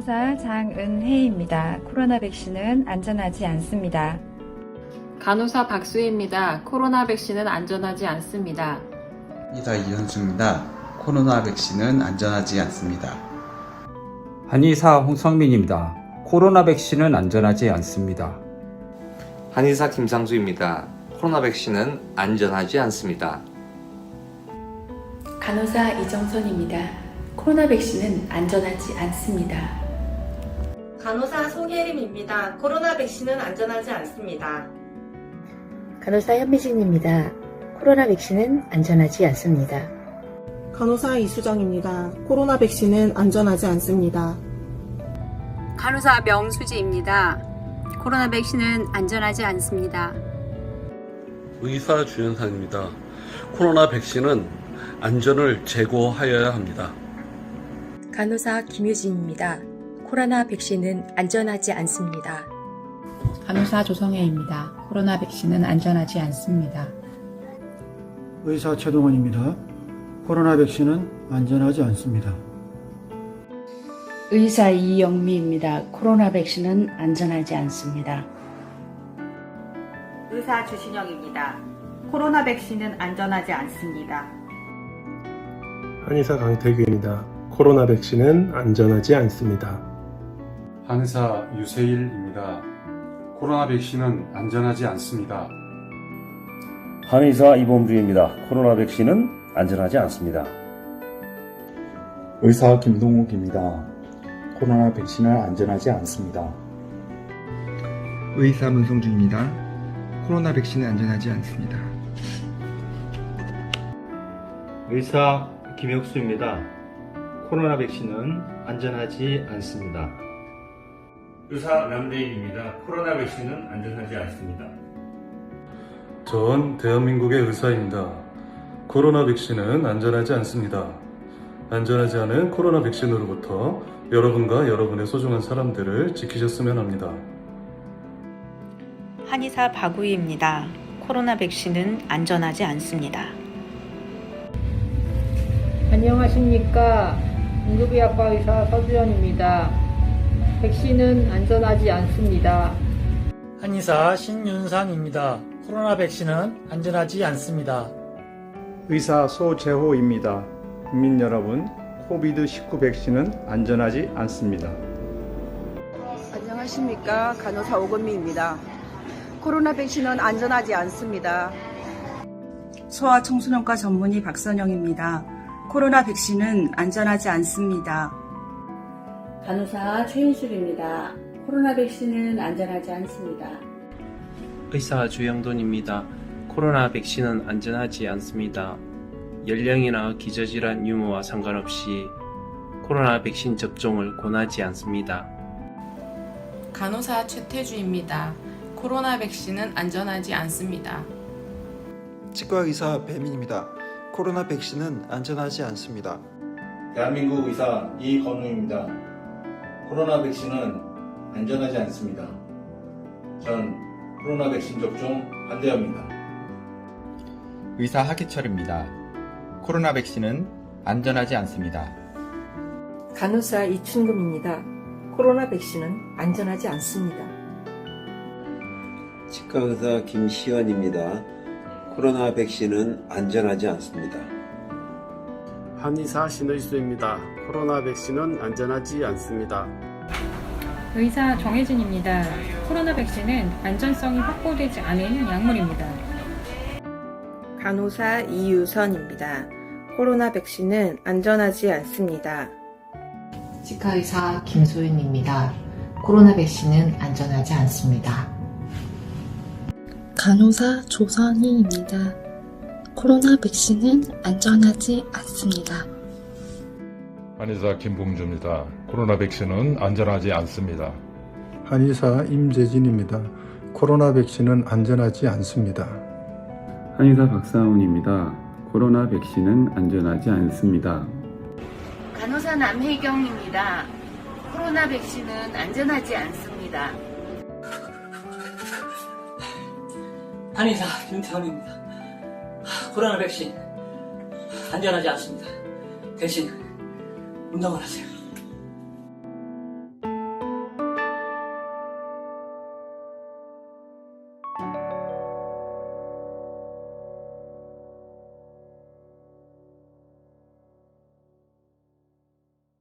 간호사 장은혜입니다. 코로나 백신은 안전하지 않습니다. 간호사 박수희입니다. 코로나 백신은 안전하지 않습니다. 한의사 이현수입니다. 코로나 백신은 안전하지 않습니다. 한의사 홍성민입니다. 코로나 백신은 안전하지 않습니다. 한의사 김상수입니다. 코로나 백신은 안전하지 않습니다. 간호사 이정선입니다. 코로나 백신은 안전하지 않습니다. 간호사 송혜림입니다. 코로나 백신은 안전하지 않습니다. 간호사 현미진입니다. 코로나 백신은 안전하지 않습니다. 간호사 이수정입니다. 코로나 백신은 안전하지 않습니다. 간호사 명수지입니다. 코로나 백신은 안전하지 않습니다. 의사 주연산입니다. 코로나 백신은 안전을 제고하여야 합니다. 간호사 김유진입니다. 코로나 백신은 안전하지 않습니다. 간호사 조성혜입니다. 코로나 백신은 안전하지 않습니다. 의사 최동원입니다. 코로나 백신은 안전하지 않습니다. 의사 이영미입니다. 코로나 백신은 안전하지 않습니다. 의사 주신영입니다. 코로나 백신은 안전하지 않습니다. 한의사 강태규입니다. 코로나 백신은 안전하지 않습니다. 한의사 유세일입니다. 코로나 백신은 안전하지 않습니다. 한의사 이범주입니다. 코로나 백신은 안전하지 않습니다. 의사 김동욱입니다. 코로나 백신은 안전하지 않습니다. 의사 문성준입니다. 코로나 백신은 안전하지 않습니다. 의사 김혁수입니다. 코로나 백신은 안전하지 않습니다. 의사 남대인입니다. 코로나 백신은 안전하지 않습니다. 전 대한민국의 의사입니다. 코로나 백신은 안전하지 않습니다. 안전하지 않은 코로나 백신으로부터 여러분과 여러분의 소중한 사람들을 지키셨으면 합니다. 한의사 박우희입니다. 코로나 백신은 안전하지 않습니다. 안녕하십니까. 응급의학과 의사 서주연입니다. 백신은 안전하지 않습니다. 한의사 신윤상입니다. 코로나 백신은 안전하지 않습니다. 의사 소재호입니다. 국민 여러분, 코비드19 백신은 안전하지 않습니다. 안녕하십니까. 간호사 오건미입니다. 코로나 백신은 안전하지 않습니다. 소아청소년과 전문의 박선영입니다. 코로나 백신은 안전하지 않습니다. 간호사 최윤술입니다. 코로나 백신은 안전하지 않습니다. 의사 주영돈입니다. 코로나 백신은 안전하지 않습니다. 연령이나 기저질환 유무와 상관없이 코로나 백신 접종을 권하지 않습니다. 간호사 최태주입니다. 코로나 백신은 안전하지 않습니다. 치과의사 배민입니다. 코로나 백신은 안전하지 않습니다. 대한민국 의사 이건우입니다. 코로나 백신은 안전하지 않습니다. 전 코로나 백신 접종 반대합니다. 의사 하기철입니다. 코로나 백신은 안전하지 않습니다. 간호사 이춘금입니다. 코로나 백신은 안전하지 않습니다. 치과의사 김시연입니다. 코로나 백신은 안전하지 않습니다. 한의사 신의수입니다. 코로나 백신은 안전하지 않습니다. 의사 정혜진입니다. 코로나 백신은 안전성이 확보되지 않은 약물입니다. 간호사 이유선입니다. 코로나 백신은 안전하지 않습니다. 치과의사 김소윤입니다. 코로나 백신은 안전하지 않습니다. 간호사 조선희입니다. 코로나 백신은 안전하지 않습니다. 한의사 김봉주입니다. 코로나 백신은 안전하지 않습니다. 한의사 임재진입니다. 코로나 백신은 안전하지 않습니다. 한의사 박사훈입니다. 코로나 백신은 안전하지 않습니다. 간호사 남혜경입니다. 코로나 백신은 안전하지 않습니다. 한의사 윤태원입니다. 코로나 백신 안전하지 않습니다. 대신 운동을 하세요.